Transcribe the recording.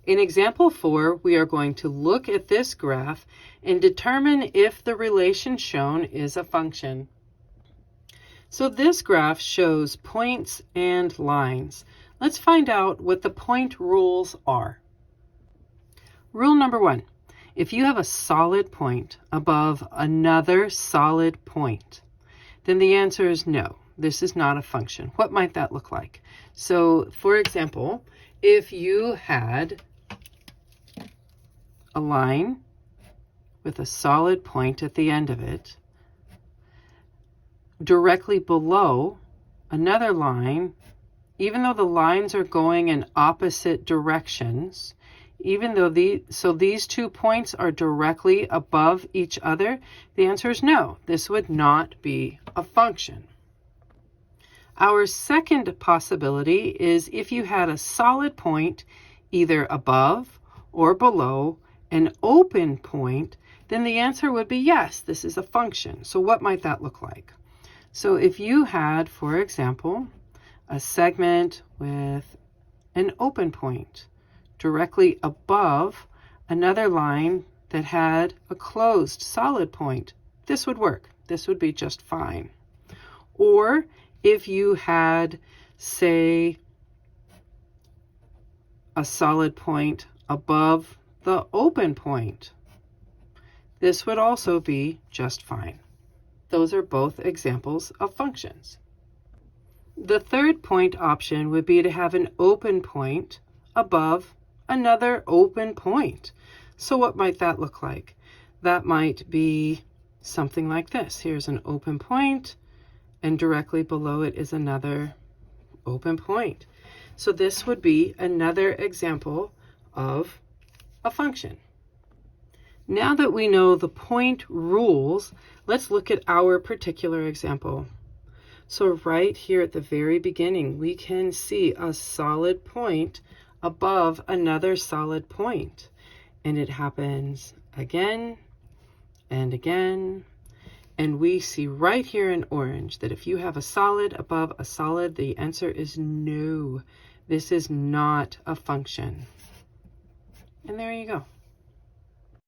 In example 4, we are going to look at this graph and determine if the relation shown is a function. So this graph shows points and lines. Let's find out what the point rules are. Rule number 1. If you have a solid point above another solid point, then the answer is no. This is not a function. What might that look like? So, for example, if you had a line with a solid point at the end of it, directly below another line, even though the lines are going in opposite directions, even though these 2 points are directly above each other, the answer is no. This would not be a function. Our second possibility is if you had a solid point either above or below an open point, then the answer would be yes, this is a function. So what might that look like? So if you had, for example, a segment with an open point directly above another line that had a closed solid point, this would work. This would be just fine. Or if you had, say, a solid point above the open point, this would also be just fine. Those are both examples of functions. The third point option would be to have an open point above another open point. So what might that look like? That might be something like this. Here's an open point, and directly below it is another open point. So this would be another example of a function. Now that we know the point rules, let's look at our particular example. So right here at the very beginning, we can see a solid point above another solid point. And it happens again and again. And we see right here in orange that if you have a solid above a solid, the answer is no. This is not a function. And there you go.